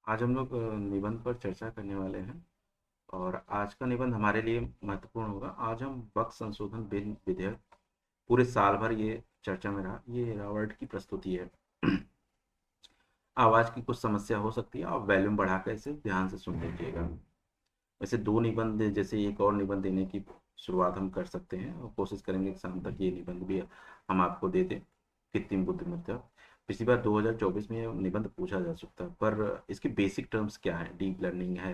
आज हम लोग निबंध पर चर्चा करने वाले हैं। और आज का निबंध हमारे लिए महत्वपूर्ण होगा। आज हम वक्त संशोधन बिल विधेयक, पूरे साल भर ये चर्चा में रहा। ये रॉबर्ट की प्रस्तुति है। आवाज़ की कुछ समस्या हो सकती है, आप वॉल्यूम बढ़ाकर इसे ध्यान से सुन लीजिएगा। वैसे दो निबंध जैसे एक और निबंध देने की शुरुआत हम कर सकते हैं और कोशिश करेंगे कि शाम तक ये निबंध भी हम आपको दे दें। कृत्रिम बुद्धिमत्ता, पिछली बार 2024 में ये निबंध पूछा जा सकता है, पर इसके बेसिक टर्म्स क्या है, डीप लर्निंग है,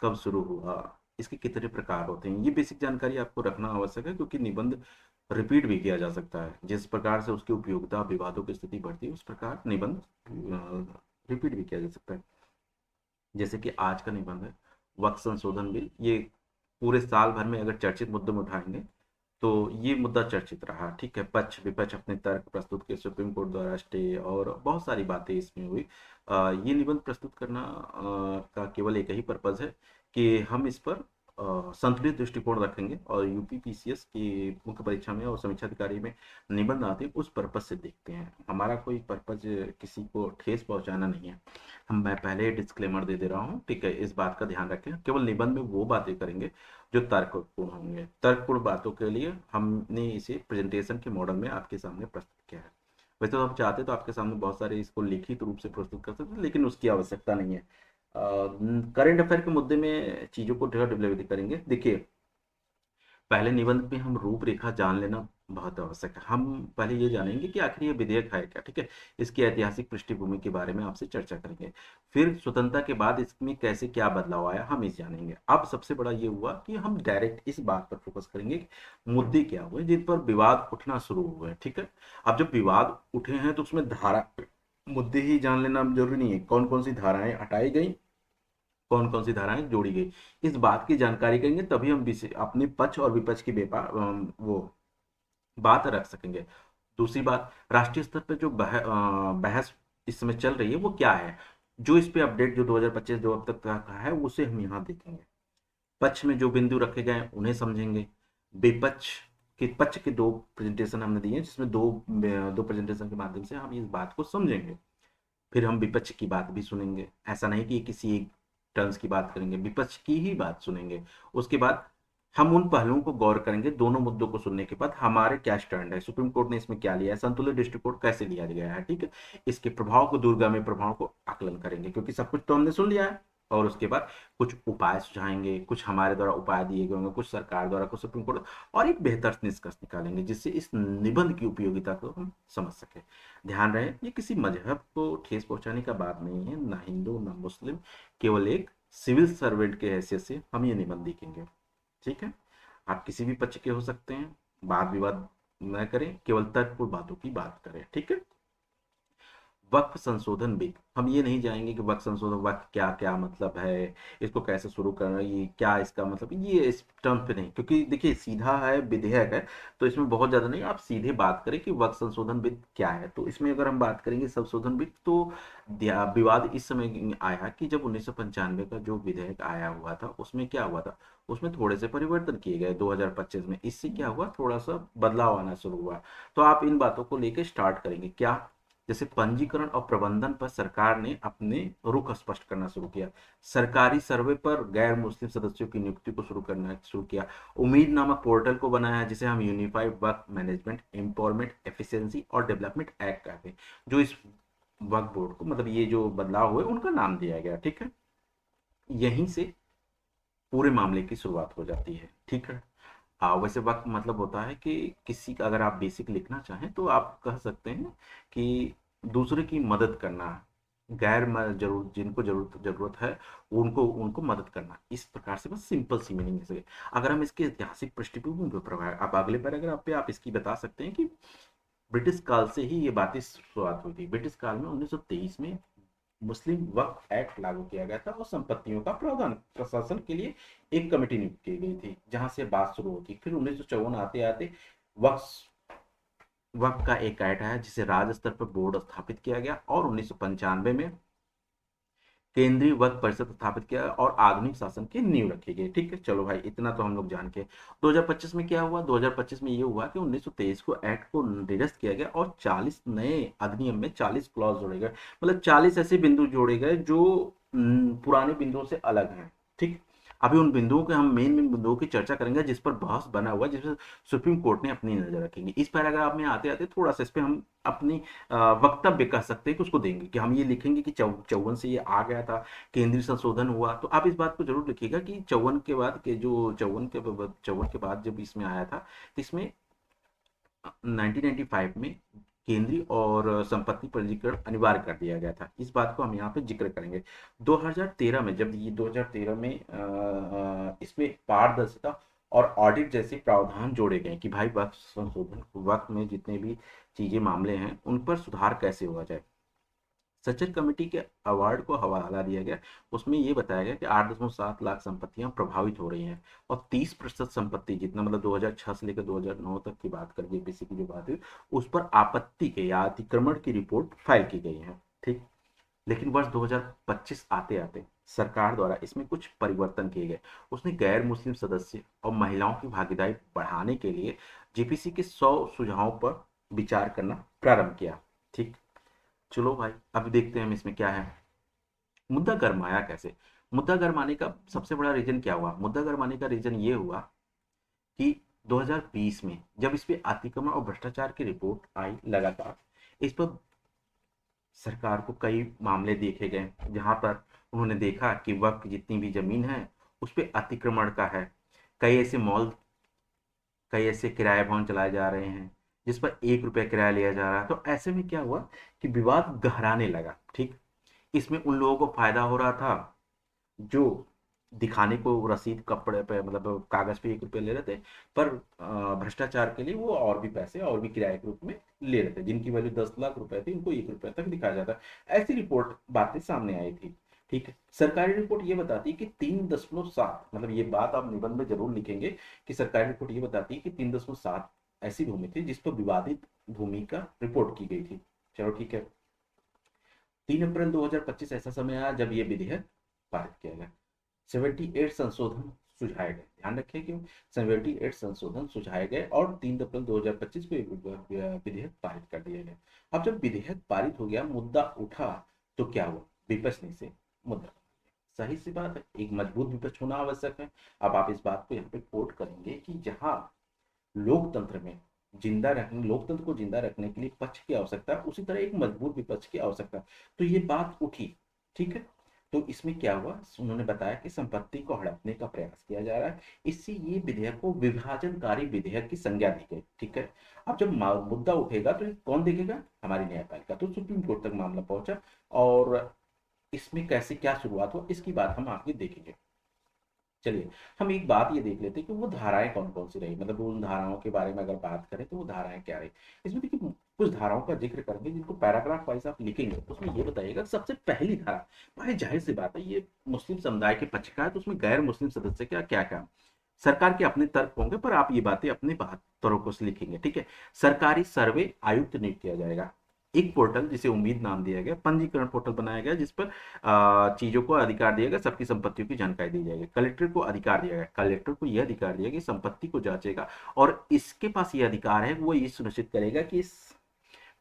कब शुरू हुआ, इसके कितने प्रकार होते हैं, ये बेसिक जानकारी आपको रखना आवश्यक है, क्योंकि निबंध रिपीट भी किया जा सकता है। जिस प्रकार से उसकी उपयोगिता विवादों की स्थिति बढ़ती है, उस प्रकार निबंध रिपीट भी किया जा सकता है। जैसे कि आज का निबंध है वक्त संशोधन बिल। ये पूरे साल भर में अगर चर्चित मुद्दों में उठाएंगे तो ये मुद्दा चर्चित रहा। ठीक है, पक्ष विपक्ष अपने तर्क प्रस्तुत किए, सुप्रीम कोर्ट द्वारा स्टे और बहुत सारी बातें इसमें हुई। ये निबंध प्रस्तुत करना का केवल एक ही पर्पज है कि हम इस पर संतुलित दृष्टिकोण रखेंगे और यूपी पीसीएस की मुख्य परीक्षा में और समीक्षा अधिकारी में निबंध आते हैं, उस पर्पज से देखते हैं। हमारा कोई पर्पज किसी को ठेस पहुंचाना नहीं है। मैं पहले डिस्क्लेमर दे दे रहा हूँ, ठीक है, इस बात का ध्यान रखें। केवल निबंध में वो बातें करेंगे जो तर्कपूर्ण होंगे। तर्कपूर्ण बातों के लिए हमने इसे प्रेजेंटेशन के मॉडल में आपके सामने प्रस्तुत किया है। वैसे तो हम चाहते तो आपके सामने बहुत सारे इसको लिखित रूप से प्रस्तुत कर सकते हैं, लेकिन उसकी आवश्यकता नहीं है। करंट अफेयर के मुद्दे में चीज़ों को डिलीवर करेंगे। देखिए, पहले निबंध में हम रूपरेखा जान लेना बहुत आवश्यक है। हम पहले ये जानेंगे कि आखिर ये विधेयक है क्या, ठीक है। इसकी ऐतिहासिक पृष्ठभूमि के बारे में आपसे चर्चा करेंगे। फिर स्वतंत्रता के बाद इसमें कैसे क्या बदलाव आया, हम इस जानेंगे। अब सबसे बड़ा ये हुआ कि हम डायरेक्ट इस बात पर फोकस करेंगे कि मुद्दे क्या हुए जिन पर विवाद उठना शुरू हुए, ठीक है। अब जब विवाद उठे हैं तो उसमें धारा मुद्दे ही जान लेना जरूरी नहीं है, कौन कौन सी धाराएं हटाई गई, कौन कौन सी धाराएं जोड़ी गई, इस बात की जानकारी करेंगे, तभी हम अपने पक्ष और विपक्ष की वो बात रख सकेंगे। दूसरी बात, राष्ट्रीय स्तर पर जो बहस इस समय चल रही है वो क्या है, जो इस पे अपडेट जो 2025 जो अब तक का है उसे हम यहाँ देखेंगे। पक्ष में जो बिंदु रखे गए हैं उन्हें समझेंगे। विपक्ष के पक्ष के दो प्रेजेंटेशन हमने दिए हैं, जिसमें दो प्रेजेंटेशन के माध्यम से हम इस बात को समझेंगे। फिर हम विपक्ष की बात भी सुनेंगे। ऐसा नहीं कि किसी एक टर्म्स की बात करेंगे, विपक्ष की ही बात सुनेंगे। उसके बाद हम उन पहलुओं को गौर करेंगे। दोनों मुद्दों को सुनने के बाद हमारे क्या स्टैंड है, सुप्रीम कोर्ट ने इसमें क्या लिया है, संतुलित दृष्टिकोण कैसे लिया गया है, ठीक है। इसके प्रभाव को, दूरगामी प्रभाव को आकलन करेंगे, क्योंकि सब कुछ तो हमने सुन लिया है। और उसके बाद कुछ उपाय सुझाएंगे, कुछ हमारे द्वारा उपाय दिए गए होंगे, कुछ सरकार द्वारा, कुछ सुप्रीम कोर्ट, और एक बेहतर निष्कर्ष निकालेंगे जिससे इस निबंध की उपयोगिता को हम समझ सके। ध्यान रहे, ये किसी मजहब को ठेस पहुंचाने का बात नहीं है, ना हिंदू ना मुस्लिम। केवल एक सिविल सर्वेंट के हैसियत से हम ये निबंध लिखेंगे, ठीक है। आप किसी भी पक्ष के हो सकते हैं, वाद विवाद न करें, केवल तर्कपूर्ण बातों की बात करें, ठीक है। वक्फ संशोधन बिल, हम ये नहीं जाएंगे कि वक्फ संशोधन, वक्फ क्या क्या मतलब है, इसको कैसे शुरू करना है, ये क्या इसका मतलब, ये इस टर्म पे नहीं, क्योंकि देखिए सीधा है, विधेयक है, तो इसमें बहुत ज़्यादा नहीं। आप सीधे बात करें कि वक्फ संशोधन बिल क्या है। तो इसमें अगर हम बात करेंगे संशोधन बिल, तो विवाद इस समय आया कि जब 1995 का जो विधेयक आया हुआ था उसमें क्या हुआ था, उसमें थोड़े से परिवर्तन किए गए 2025 में। इससे क्या हुआ, थोड़ा सा बदलाव आना शुरू हुआ। तो आप इन बातों को लेकर स्टार्ट करेंगे क्या, जैसे पंजीकरण और प्रबंधन पर सरकार ने अपने रुख स्पष्ट करना शुरू किया। सरकारी सर्वे पर गैर मुस्लिम सदस्यों की नियुक्ति को शुरू करना शुरू किया। उम्मीद नामक पोर्टल को बनाया, जिसे हम unified work management empowerment efficiency और डेवलपमेंट एक्ट कहते हैं, जो इस वक्फ बोर्ड को, मतलब ये जो बदलाव हुए उनका नाम दिया गया, ठीक है। यहीं से पूरे मामले की शुरुआत हो जाती है, ठीक है। हाँ, वैसे वक्त मतलब होता है कि किसी का, अगर आप बेसिक लिखना चाहें तो आप कह सकते हैं कि दूसरे की मदद करना, जरूर जिनको जरूरत जरूरत है उनको उनको मदद करना, इस प्रकार से बस सिंपल सी मीनिंग है। अगर हम इसके ऐतिहासिक पृष्ठभूमि पर प्रभाव, आप अगले पैराग्राफ पे आप इसकी बता सकते हैं कि ब्रिटिश काल से ही ये बातें शुरुआत हुई थी। ब्रिटिश काल में 1923 में मुस्लिम वक्फ एक्ट लागू किया गया था और संपत्तियों का प्रावधान प्रशासन के लिए एक कमेटी नियुक्त की गई थी, जहां से बात शुरू होती। फिर 1954 आते आते वक्फ वक्फ का एक एक्ट आया, जिसे राज्य स्तर पर बोर्ड स्थापित किया गया। और 1995 में केंद्रीय वक्फ परिषद स्थापित किया और आधुनिक शासन की नींव रखी गई। ठीक है, चलो भाई इतना तो हम लोग जान के। 2025 में क्या हुआ? 2025 में ये हुआ कि 1923 को एक्ट को निरस्त किया गया और 40 नए अधिनियम में 40 क्लॉज जोड़े गए, मतलब 40 ऐसे बिंदु जोड़े गए जो पुराने बिंदुओं से अलग हैं। ठीक, अभी उन बिंदुओं के हम मेन मेन बिंदुओं की चर्चा करेंगे जिस पर बहस बना हुआ है, जिस पर सुप्रीम कोर्ट ने अपनी नजर रखेंगे। इस पैराग्राफ में आते आते थोड़ा सा इस पे हम अपनी वक्तव्य कह सकते हैं कि उसको देंगे, कि हम ये लिखेंगे कि 54 से ये आ गया था, केंद्रीय संशोधन हुआ। तो आप इस बात को जरूर लिखिएगा कि 54 के बाद के जो 54 के बाद जब इसमें आया था, तो इसमें 1995 में केंद्रीय और संपत्ति पंजीकरण अनिवार्य कर दिया गया था। इस बात को हम यहाँ पे जिक्र करेंगे। 2013 में जब ये 2013 में इसमें पारदर्शिता और ऑडिट जैसे प्रावधान जोड़े गए कि भाई वक्त संशोधन, वक्त में जितने भी चीजें मामले हैं उन पर सुधार कैसे हुआ जाए। सज्जन कमेटी के अवार्ड को हवाला दिया गया। उसमें ये बताया गया कि 8.7 लाख संपत्तियां प्रभावित हो रही हैं और 30% संपत्ति जितना, मतलब 2006 से लेकर 2009 तक की बात कर, जेपीसी की जो बात हुई, उस पर आपत्ति के या अतिक्रमण की रिपोर्ट फाइल की गई है। ठीक, लेकिन वर्ष 2025 आते आते सरकार द्वारा इसमें कुछ परिवर्तन किए गए। उसने गैर मुस्लिम सदस्य और महिलाओं की भागीदारी बढ़ाने के लिए जेपीसी के 100 सुझावों पर विचार करना प्रारंभ किया। ठीक, चलो भाई अब देखते हैं हम इसमें क्या है। मुद्दा गरमाया कैसे? मुद्दा गरमाने का सबसे बड़ा रीजन क्या हुआ? मुद्दा गरमाने का रीजन ये हुआ कि 2020 में जब इस पे अतिक्रमण और भ्रष्टाचार की रिपोर्ट आई लगातार, इस पर सरकार को कई मामले देखे गए जहां पर उन्होंने देखा कि वक्त जितनी भी जमीन है उस पर अतिक्रमण का है। कई ऐसे मॉल, कई ऐसे किराए भवन चलाए जा रहे हैं जिस पर 1 रुपया किराया लिया जा रहा है। तो ऐसे में क्या हुआ कि विवाद गहराने लगा। ठीक, इसमें उन लोगों को फायदा हो रहा था जो दिखाने को रसीद कपड़े पे, मतलब कागज पे 1 रुपया ले रहे थे, पर भ्रष्टाचार के लिए वो और भी पैसे और भी किराए के रूप में ले रहे थे, जिनकी वैल्यू 10 लाख रुपए थी उनको 1 रुपया तक दिखाया जाता। ऐसी रिपोर्ट बातें सामने आई थी। ठीक है, सरकारी रिपोर्ट ये बताती है कि 3.7, मतलब ये बात आप निबंध में जरूर लिखेंगे कि सरकारी रिपोर्ट ये बताती है कि 3.7 ऐसी भूमि थी जिस पर विवादित भूमि का रिपोर्ट की गई थी। चलो ठीक है, 3 अप्रैल 2025 ऐसा समय आया जब ये विधेयक पारित किया गया। 78 संशोधन सुझाए गए, ध्यान रखिए कि 78 संशोधन सुझाए गए और 3 अप्रैल 2025 को विधेयक पारित कर दिया गया। अब जब विधेयक पारित हो गया, मुद्दा उठा, तो क्या हुआ? विपक्ष ने इसे मुद्दा, सही सी बात है, एक मजबूत विपक्ष होना आवश्यक है। अब आप इस बात को यहाँ पे कोट करेंगे कि जहां लोकतंत्र में जिंदा रखने, लोकतंत्र को जिंदा रखने के लिए पक्ष की आवश्यकता है, उसी तरह एक मजबूत विपक्ष की आवश्यकता है। तो ये बात उठी। ठीक है, तो इसमें क्या हुआ, उन्होंने बताया कि संपत्ति को हड़पने का प्रयास किया जा रहा है, इससे ये विधेयक को विभाजनकारी विधेयक की संज्ञा दी गई। ठीक है, अब जब मुद्दा उठेगा तो कौन देखेगा? हमारी न्यायपालिका। तो सुप्रीम कोर्ट तक मामला पहुंचा और इसमें कैसे क्या शुरुआत हुआ इसकी बात हम आगे देखेंगे। चलिए, हम एक बात ये देख लेते हैं कि वो धाराएं कौन कौन सी रही, मतलब उन धाराओं के बारे में अगर बात करें तो वो धाराएं क्या रही। इसमें देखिए कुछ धाराओं का जिक्र करेंगे जिनको पैराग्राफ वाइज आप लिखेंगे, तो उसमें ये बताइएगा सबसे पहली धारा, भाई जाहिर सी बात है ये मुस्लिम समुदाय के पक्ष का है, तो उसमें गैर मुस्लिम सदस्य क्या क्या क्या, सरकार के अपने तर्क होंगे पर आप ये बातें अपने तर्कों से लिखेंगे। ठीक है, सरकारी सर्वे आयुक्त नियुक्त किया जाएगा। एक पोर्टल जिसे उम्मीद नाम दिया गया, पंजीकरण पोर्टल बनाया गया जिस पर चीजों को अधिकार दिया गया, सबकी संपत्तियों की जानकारी दी जाएगी। कलेक्टर को अधिकार दिया गया, कलेक्टर को यह अधिकार दिया कि संपत्ति को जांचेगा और इसके पास यह अधिकार है, वो ये सुनिश्चित करेगा कि इस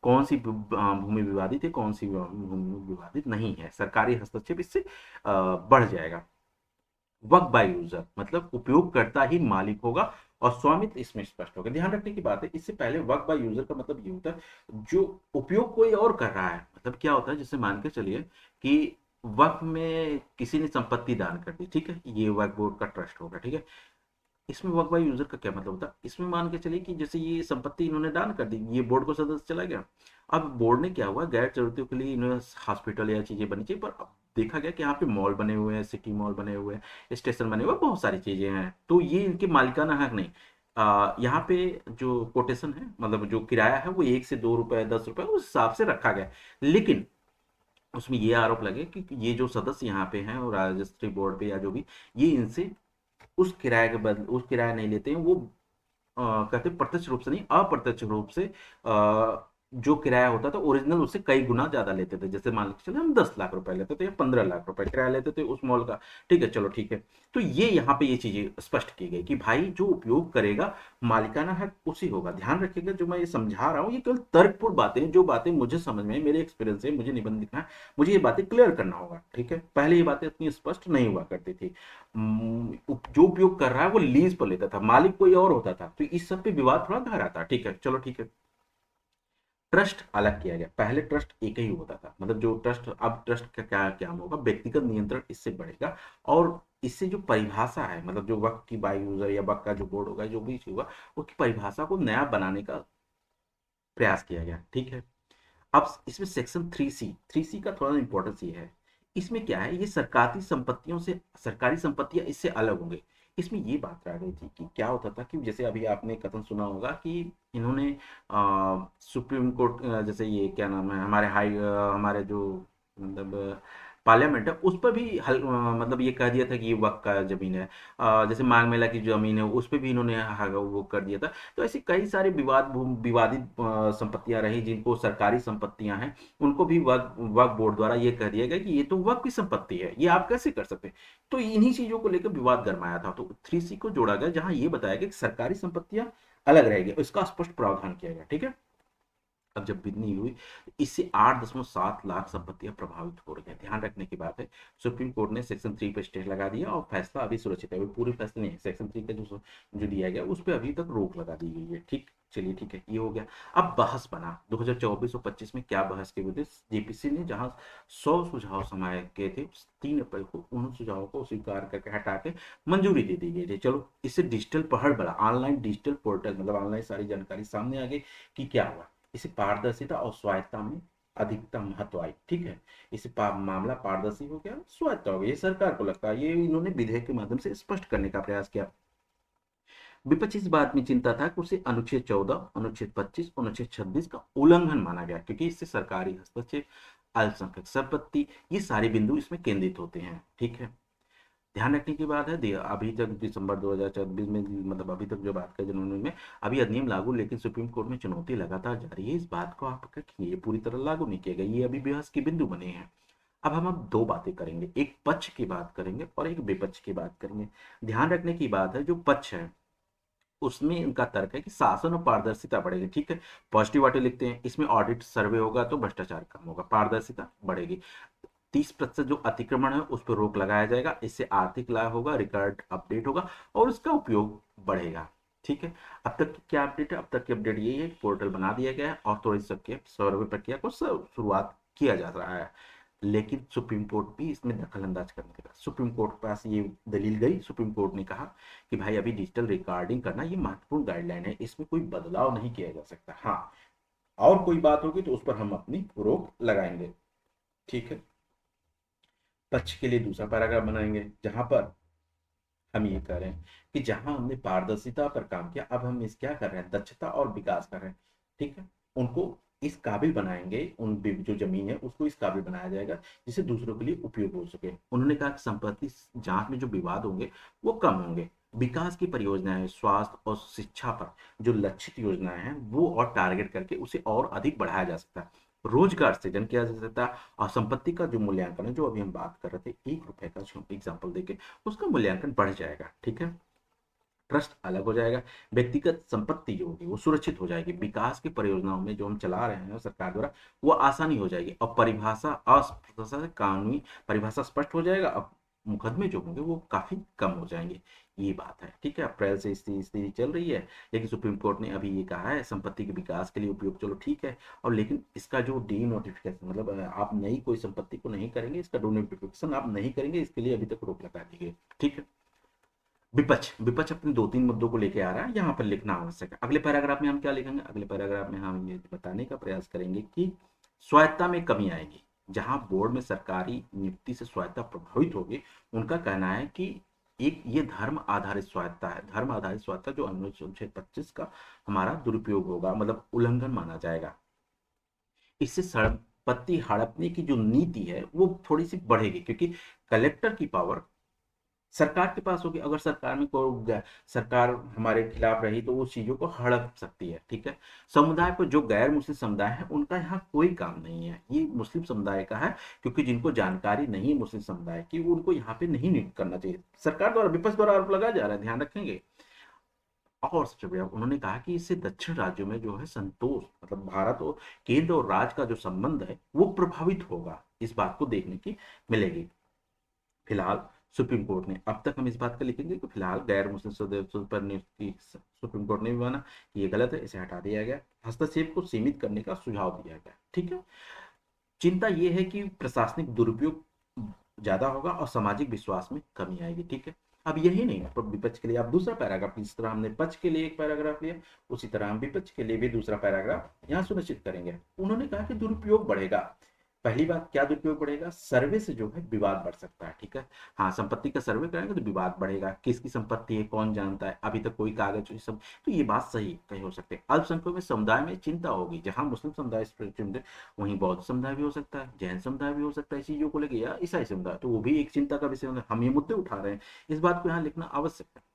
कौन सी भूमि विवादित है, कौन सी भूमि विवादित नहीं है। सरकारी हस्तक्षेप इससे बढ़ जाएगा। वक्फ बाय यूजर, मतलब उपयोगकर्ता ही मालिक होगा और स्वामित्व इसमें स्पष्ट होगा। ध्यान रखने की बात है, इससे पहले वक्फ बाय यूजर का मतलब ये होता है जो उपयोग कोई और कर रहा है। मतलब क्या होता है, जैसे मान के चलिए कि वक्फ में किसी ने संपत्ति दान कर दी, ठीक है, ये वक्फ बोर्ड का ट्रस्ट होगा। ठीक है, इसमें वर्क बाय यूजर का क्या मतलब होता है? इसमें मान के चलिए कि जैसे ये संपत्ति इन्होंने दान कर दी, ये बोर्ड को सदस्य चला गया। अब बोर्ड ने क्या हुआ, गैर जरूरतों के लिए इन्होंने हॉस्पिटल या चीजें बनी चाहिए, पर अब देखा गया कि यहाँ पे मॉल बने हुए हैं, सिटी मॉल बने हुए हैं, स्टेशन बने हुए हैं, बहुत सारी चीजें हैं, तो ये इनके मालिकाना हक नहीं। यहाँ पे जो कोटेशन है, मतलब जो किराया है वो 1 से 2 रुपए 10 रुपए उस हिसाब से रखा गया। लेकिन उसमें ये आरोप लगे कि ये जो सदस्य यहाँ पे हैं और रजिस्ट्री बोर्ड पे या जो भी, ये इनसे उस किराए के बदले उस किराया नहीं लेते हैं, वो कहते हैं प्रत्यक्ष रूप से नहीं, अप्रत्यक्ष रूप से जो किराया होता था ओरिजिनल उससे कई गुना ज्यादा लेते थे। जैसे मान लीजिए चले हम 10 लाख रुपए लेते थे या 15 लाख रुपए किराया लेते थे उस मॉल का, ठीक है, चलो ठीक है। तो ये यहाँ पे ये चीजें स्पष्ट की गई कि भाई जो उपयोग करेगा मालिकाना हक उसी होगा। ध्यान रखिएगा जो मैं ये समझा रहा हूँ ये केवल तर्कपूर्ण बातें हैं, जो बातें मुझे समझ में मेरे एक्सपीरियंस से मुझे निबंध लिखना है, मुझे ये बातें क्लियर करना होगा, ठीक है। पहले ये बातें इतनी स्पष्ट नहीं हुआ करती थी। जो उपयोग कर रहा है वो लीज पर लेता था, मालिक कोई और होता था, तो इस सब पे विवाद थोड़ा गहरा था, ठीक है, चलो ठीक है। ट्रस्ट अलग किया गया, पहले ट्रस्ट एक ही होता था, मतलब जो ट्रस्ट, अब ट्रस्ट का क्या क्या होगा, व्यक्तिगत नियंत्रण इससे बढ़ेगा। और इससे जो परिभाषा है, मतलब जो वक्त की बाई यूजर या वक्त का जो बोर्ड होगा, जो भी चीज होगा, उसकी परिभाषा को नया बनाने का प्रयास किया गया, ठीक है। अब इसमें सेक्शन 3C का थोड़ा इंपॉर्टेंस ये है, इसमें क्या है, ये सरकारी संपत्तियों से, सरकारी संपत्तियां इससे अलग होंगे। इसमें ये बात रह गई थी कि क्या होता था कि जैसे अभी आपने कथन सुना होगा कि इन्होंने सुप्रीम कोर्ट, जैसे ये क्या नाम है, हमारे हमारे जो मतलब पार्लियामेंट है, उस पर भी मतलब ये कह दिया था कि ये वक्त का जमीन है। जैसे मांग मेला की जमीन है उस पर भी इन्होंने वो कर दिया था। तो ऐसी कई सारे विवादित संपत्तियां रही जिनको सरकारी संपत्तियां हैं, उनको भी वक्फ वक्फ बोर्ड द्वारा ये कह दिया गया कि ये तो वक्फ की संपत्ति है, ये आप कैसे कर सकते हैं। तो इन्हीं चीजों को लेकर विवाद गरमाया था, तो 3C को जोड़ा गया जहां ये बताया गया कि सरकारी संपत्तियां अलग रहेगी, इसका स्पष्ट प्रावधान किया गया, ठीक है। अब जब बिजली हुई, इससे 8.7 लाख संपत्तियां प्रभावित हो रही है। ध्यान रखने की बात है, सुप्रीम कोर्ट ने सेक्शन 3 पर स्टे लगा दिया और फैसला अभी सुरक्षित है, पूरी फैसला नहीं है, सेक्शन 3 का जो दिया गया उस पर अभी तक रोक लगा दी गई है, ठीक। चलिए ठीक है, ये हो गया। अब बहस बना 2024 और 25 में, क्या बहस के हुए थे, जेपीसी ने जहां 100 सुझाव समाये गए थे, 3 अप्रैल को उन सुझावों को स्वीकार करके हटा के मंजूरी दे दी गई थी। चलो, इससे डिजिटल पहल बढ़ा, ऑनलाइन डिजिटल पोर्टल, मतलब ऑनलाइन सारी जानकारी सामने आ गई कि क्या हुआ। इसे पारदर्शिता और स्वायत्ता में अधिकतम महत्व आई, ठीक है। इसे मामला पारदर्शी हो गया, स्वायत्ता हो गई, ये सरकार को लगता है, ये इन्होंने विधेयक के माध्यम से स्पष्ट करने का प्रयास किया। विपक्ष इस बात में चिंता था कि उसे अनुच्छेद 14, अनुच्छेद 25, अनुच्छेद 26 का उल्लंघन माना गया, क्योंकि इससे सरकारी हस्तक्षेप, अल्पसंख्यक संपत्ति, ये सारे बिंदु इसमें केंद्रित होते हैं, ठीक है। ध्यान रखने की बात है, अभी तक दिसंबर 2024 में, मतलब अभी तक जो बात कर जनवरी में, अभी अधिनियम लागू, लेकिन सुप्रीम कोर्ट में चुनौती लगातार जारी है, इस बात को आप रखेंगे, ये पूरी तरह लागू नहीं किया गया, ये अभी बहस के बिंदु बने हैं। अब दो बातें करेंगे, एक पक्ष की बात करेंगे और एक विपक्ष की बात करेंगे। ध्यान रखने की बात है, जो पक्ष है उसमें इनका तर्क है कि शासन और पारदर्शिता बढ़ेगी, ठीक है। पॉजिटिव वाटे लिखते हैं, इसमें ऑडिट सर्वे होगा तो भ्रष्टाचार कम होगा, पारदर्शिता बढ़ेगी। 30% जो अतिक्रमण है उस पर रोक लगाया जाएगा, इससे आर्थिक लाभ होगा, रिकॉर्ड अपडेट होगा और उसका उपयोग बढ़ेगा, ठीक है। अब तक की क्या अपडेट है, अब तक की अपडेट यही है कि पोर्टल बना दिया गया है और थोड़ी सबके सर्वे प्रक्रिया को शुरुआत किया जा रहा है। लेकिन सुप्रीम कोर्ट भी इसमें दखल अंदाज करने लगा, सुप्रीम कोर्ट के पास ये दलील गई, सुप्रीम कोर्ट ने कहा कि भाई अभी डिजिटल रिकॉर्डिंग करना ये महत्वपूर्ण गाइडलाइन है, इसमें कोई बदलाव नहीं किया जा सकता, हाँ और कोई बात होगी तो उस पर हम अपनी रोक लगाएंगे, ठीक है। पक्ष के लिए दूसरा पैराग्राफ बनाएंगे जहां पर हम ये कर रहे हैं कि जहां हमने पारदर्शिता पर काम किया, अब हम इस क्या कर रहे हैं, दक्षता और विकास कर रहे हैं, ठीक है। उनको इस काबिल बनाएंगे, उन जो जमीन है उसको इस काबिल बनाया जाएगा जिससे दूसरों के लिए उपयोग हो सके। उन्होंने कहा कि संपत्ति जांच में जो विवाद होंगे वो कम होंगे। विकास की परियोजनाएं, स्वास्थ्य और शिक्षा पर जो लक्षित योजनाएं हैं वो और टारगेट करके उसे और अधिक बढ़ाया जा सकता है। रोजगार सृजन किया जा सकता है और संपत्ति का जो मूल्यांकन है, जो अभी हम बात कर रहे थे, 1 रुपए का एग्जाम्पल देके उसका मूल्यांकन बढ़ जाएगा, ठीक है। ट्रस्ट अलग हो जाएगा, व्यक्तिगत संपत्ति जो होगी वो सुरक्षित हो जाएगी, विकास की परियोजनाओं में जो हम चला रहे हैं सरकार द्वारा वो आसानी हो जाएगी और परिभाषा अस्पष्टता से कानूनी परिभाषा स्पष्ट हो जाएगा। अब मुकदमे जो होंगे वो काफी कम हो जाएंगे, ये बात है, ठीक है। अप्रैल से स्थिति चल रही है, लेकिन सुप्रीम कोर्ट ने अभी ये कहा है संपत्ति के विकास के लिए उपयोग, चलो ठीक है। और लेकिन इसका जो डी नोटिफिकेशन, मतलब आप नई कोई संपत्ति को नहीं करेंगे, इसका डो नोटिफिकेशन आप नहीं करेंगे, इसके लिए अभी तक रोक लगा दी गई, ठीक है। विपक्ष विपक्ष अपने 2-3 मुद्दों को लेके आ रहा है, यहाँ पर लिखना आवश्यक है। अगले पैराग्राफ में हम क्या लिखेंगे, अगले पैराग्राफ में हम ये बताने का प्रयास करेंगे कि स्वायत्ता में कमी आएगी, जहां बोर्ड में सरकारी नियुक्ति से स्वायत्ता प्रभावित होगी। उनका कहना है कि एक ये धर्म आधारित स्वायत्ता है, धर्म आधारित स्वायत्ता जो अनुच्छेद 25 का हमारा दुरुपयोग होगा, मतलब उल्लंघन माना जाएगा। इससे संपत्ति हड़पने की जो नीति है वो थोड़ी सी बढ़ेगी, क्योंकि कलेक्टर की पावर सरकार के पास होगी। अगर सरकार में सरकार हमारे खिलाफ रही तो वो चीजों को हड़प सकती है, ठीक है। समुदाय पर जो गैर मुस्लिम समुदाय है उनका यहाँ कोई काम नहीं है, ये मुस्लिम समुदाय का है, क्योंकि जिनको जानकारी नहीं है मुस्लिम समुदाय की वो उनको यहाँ पे नहीं नियुक्त करना चाहिए। सरकार द्वारा, विपक्ष द्वारा आरोप लगाया जा रहा है, ध्यान रखेंगे। और सबसे बढ़िया उन्होंने कहा कि इससे दक्षिण राज्यों में जो है संतोष, मतलब भारत और केंद्र और राज्य का जो संबंध है वो प्रभावित होगा, इस बात को देखने की मिलेगी। फिलहाल सुप्रीम कोर्ट ने, अब तक हम इस बात का लिखेंगे कि फिलहाल गैर मुस्लिम सदस्यों पर नियुक्ति सुप्रीम कोर्ट ने भी माना कि ये गलत है, इसे हटा दिया गया, हस्तक्षेप को सीमित करने का सुझाव दिया गया, ठीक है। चिंता ये है कि प्रशासनिक दुरुपयोग ज्यादा होगा और सामाजिक विश्वास में कमी आएगी, ठीक है। अब यही नहीं, तो विपक्ष के लिए अब दूसरा पैराग्राफ, जिस तरह हमने पक्ष के लिए एक पैराग्राफ लिया उसी तरह हम विपक्ष के लिए भी दूसरा पैराग्राफ यहाँ सुनिश्चित करेंगे। उन्होंने कहा कि दुरुपयोग बढ़ेगा। पहली बात, क्या दुरुपयोग बढ़ेगा? सर्वे से जो है विवाद बढ़ सकता है, ठीक है। हाँ, संपत्ति का सर्वे करेंगे तो विवाद बढ़ेगा, किसकी संपत्ति है कौन जानता है, अभी तक कोई कागज, ये सब, तो ये बात सही कहीं हो सकते हैं। अल्पसंख्यकों में समुदाय में चिंता होगी, जहां मुस्लिम समुदाय चिंतित, वहीं बौद्ध समुदाय भी हो सकता है, जैन समुदाय भी हो सकता है, इस चीजों को लेकर, या ईसाई समुदाय, तो वो भी एक चिंता का विषय होगा। हम ये मुद्दे उठा रहे हैं, इस बात को यहाँ लिखना आवश्यक है।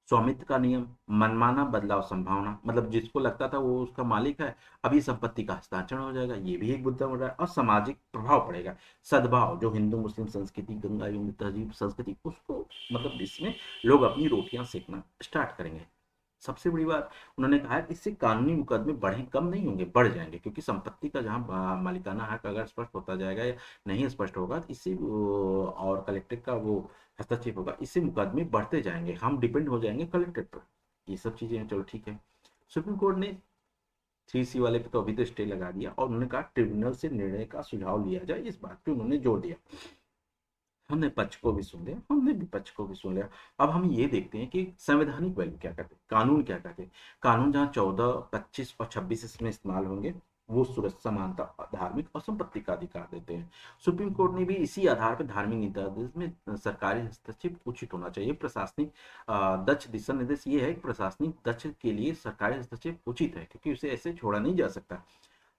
स्वामित्व का नियम, मनमाना बदलाव संभावना, मतलब जिसको लगता था वो उसका मालिक है, अभी संपत्ति का हस्तांतरण हो जाएगा, ये भी एक मुद्दा उठ रहा है। और सामाजिक प्रभाव पड़ेगा, सद्भाव, जो हिंदू मुस्लिम संस्कृति, गंगा यमुना तहजीब संस्कृति, उसको मतलब इसमें लोग अपनी रोटियां सेकना स्टार्ट करेंगे। सबसे बड़ी बात उन्होंने कहा है कि इससे कानूनी मुकदमे बढ़े, कम नहीं होंगे, बढ़ जाएंगे, क्योंकि संपत्ति का जहां मालिकाना हक अगर स्पष्ट होता जाएगा या नहीं स्पष्ट होगा तो इससे और कलेक्टर का वो हस्तक्षेप होगा, इससे मुकदमे बढ़ते जाएंगे, हम डिपेंड हो जाएंगे कलेक्टर पर। ये सब चीजें हैं, चलो ठीक है। सुप्रीम कोर्ट ने 3C वाले पे तो अभी तो स्टे लगा दिया, और उन्होंने कहा ट्रिब्यूनल से निर्णय का सुझाव लिया जाए, इस बात पे उन्होंने जोर दिया। हमने पक्ष को भी सुन लिया, हमने विपक्ष को भी सुन लिया। अब हम ये देखते हैं कि संवैधानिक वैल्यू क्या कहते हैं, कानून क्या कहते हैं। कानून जहाँ 14, 25 और 26 इसमें इस्तेमाल होंगे, वो सुरक्षा, समानता, धार्मिक और संपत्ति का अधिकार देते हैं। सुप्रीम कोर्ट ने भी इसी आधार पर धार्मिक नीति में सरकारी हस्तक्षेप उचित होना चाहिए। प्रशासनिक दक्ष दिशा निर्देश ये है कि प्रशासनिक दक्ष के लिए सरकारी हस्तक्षेप उचित है, क्योंकि उसे ऐसे छोड़ा नहीं जा सकता।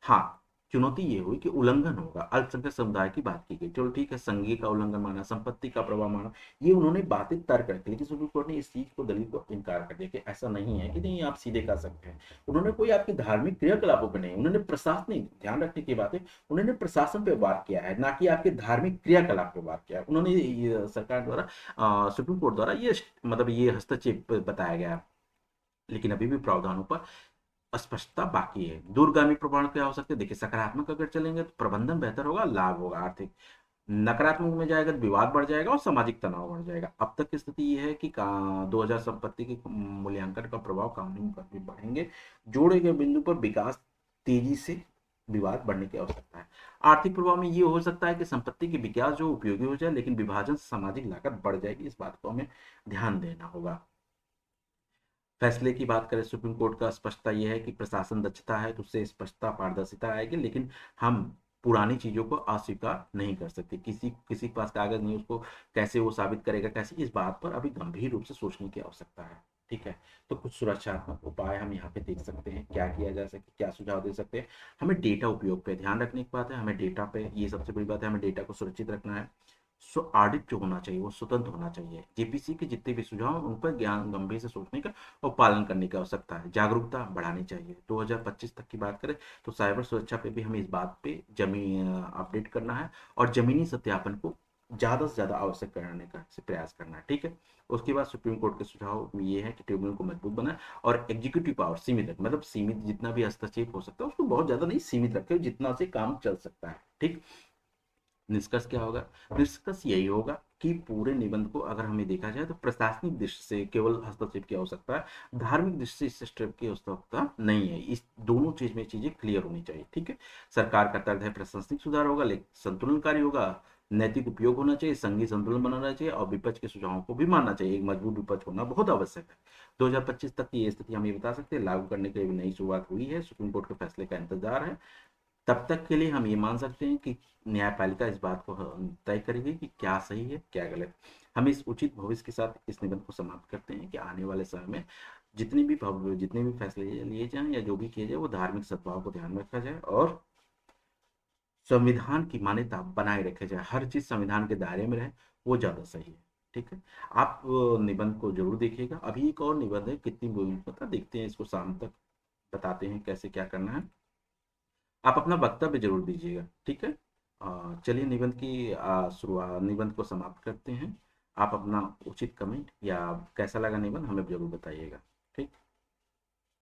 हाँ, चुनौती ये हुई कि उल्लंघन होगा, अल्पसंख्यक समुदाय की बात की गई, चलो ठीक है, संघीय का उल्लंघन माना, संपत्ति का प्रभाव माना, ये उन्होंने बातें तर्क रखी, लेकिन सुप्रीम कोर्ट ने इस चीज को, दलील को इनकार कर दिया कि ऐसा नहीं है कि नहीं आप सीधे कर सकते हैं। उन्होंने कोई आपके धार्मिक क्रियाकलापों पर नहीं, उन्होंने प्रशासनिक, ध्यान रखने की बात है, उन्होंने प्रशासन पे वार किया है, ना कि आपके धार्मिक क्रियाकलाप पे वार किया है। उन्होंने सरकार द्वारा, सुप्रीम कोर्ट द्वारा ये मतलब ये हस्तक्षेप बताया गया, लेकिन अभी भी प्रावधानों पर स्पष्टता बाकी है। दूरगामी प्रभाव क्या हो सकते हैं? देखिए, सकारात्मक अगर चलेंगे तो प्रबंधन बेहतर होगा, लाभ होगा आर्थिक। नकारात्मक में जाएगा तो विवाद बढ़ जाएगा और सामाजिक तनाव बढ़ जाएगा। अब तक की स्थिति यह है कि 2000 संपत्ति के मूल्यांकन का प्रभाव, कानूनी मुकदमे बढ़ेंगे, जोड़े गए बिंदु पर विकास तेजी से, विवाद बढ़ने की आवश्यकता है। आर्थिक प्रभाव में ये हो सकता है कि संपत्ति के विकास जो उपयोगी हो जाए, लेकिन विभाजन से सामाजिक लागत बढ़ जाएगी, इस बात को हमें ध्यान देना होगा। फैसले की बात करें, सुप्रीम कोर्ट का स्पष्टता यह है कि प्रशासन दक्षता है तो उससे स्पष्टता, पारदर्शिता आएगी, लेकिन हम पुरानी चीजों को अस्वीकार नहीं कर सकते। किसी किसी के पास कागज नहीं, उसको कैसे वो साबित करेगा, कैसे, इस बात पर अभी गंभीर रूप से सोचने की आवश्यकता है, ठीक है। तो कुछ सुरक्षात्मक उपाय हम यहाँ पे देख सकते हैं, क्या किया जा सके, क्या सुझाव दे सकते हैं। हमें डेटा उपयोग पे ध्यान रखने की बात है, हमें डेटा पे, ये सबसे बड़ी बात है, हमें डेटा को सुरक्षित रखना है। सो ऑडिट जो होना चाहिए वो स्वतंत्र होना चाहिए। जेपीसी के जितने भी सुझाव हैं उन पर ज्ञान गंभीर से सोचने का और पालन करने की आवश्यकता है। जागरूकता बढ़ानी चाहिए। 2025 तक की बात करें तो साइबर सुरक्षा पे भी हमें इस बात पे अपडेट करना है, और जमीनी सत्यापन को ज्यादा से ज्यादा आवश्यक कराने का प्रयास करना है, ठीक है। उसके बाद सुप्रीम कोर्ट के सुझाव ये है कि ट्रिब्यूनल को मजबूत बनाए और एग्जीक्यूटिव पावर सीमित रखे, मतलब सीमित, जितना भी हस्तक्षेप हो सकता है उसको बहुत ज्यादा नहीं, सीमित रखे, जितना से काम चल सकता है, ठीक। निष्कर्ष क्या होगा? निष्कर्ष यही होगा कि पूरे निबंध को अगर हमें देखा जाए तो प्रशासनिक दृष्टि से केवल हस्तक्षेप की आवश्यकता है, धार्मिक दृष्टि से स्टेप की आवश्यकता नहीं है। इस दोनों चीज में चीजें क्लियर होनी चाहिए, ठीक है। सरकार का तर्क है प्रशासनिक सुधार होगा, लेकिन संतुलनकारी होगा, नैतिक उपयोग होना चाहिए, संघीय संतुलन बनाना चाहिए, और विपक्ष के सुझावों को भी मानना चाहिए। एक मजबूत विपक्ष होना बहुत आवश्यक है। 2025 तक की ये स्थिति हम ये बता सकते हैं, लागू करने की नई शुरुआत हुई है, सुप्रीम कोर्ट के फैसले का इंतजार है। तब तक के लिए हम ये मान सकते हैं कि न्यायपालिका इस बात को तय करेगी कि क्या सही है क्या गलत। हम इस उचित भविष्य के साथ इस निबंध को समाप्त करते हैं कि आने वाले समय में जितने भी फैसले लिए जाएं या जो भी किए जाए वो धार्मिक सद्भाव को ध्यान में रखा जाए और संविधान की मान्यता बनाए रखा जाए, हर चीज संविधान के दायरे में रहे, वो ज्यादा सही है। ठीक है। आप निबंध को जरूर देखिएगा। अभी एक और निबंध है, कितनी बोली पता, देखते हैं इसको शाम तक, बताते हैं कैसे क्या करना है। आप अपना वक्तव्य जरूर दीजिएगा, ठीक है। चलिए निबंध की शुरुआत, निबंध को समाप्त करते हैं। आप अपना उचित कमेंट या कैसा लगा निबंध हमें जरूर बताइएगा। ठीक।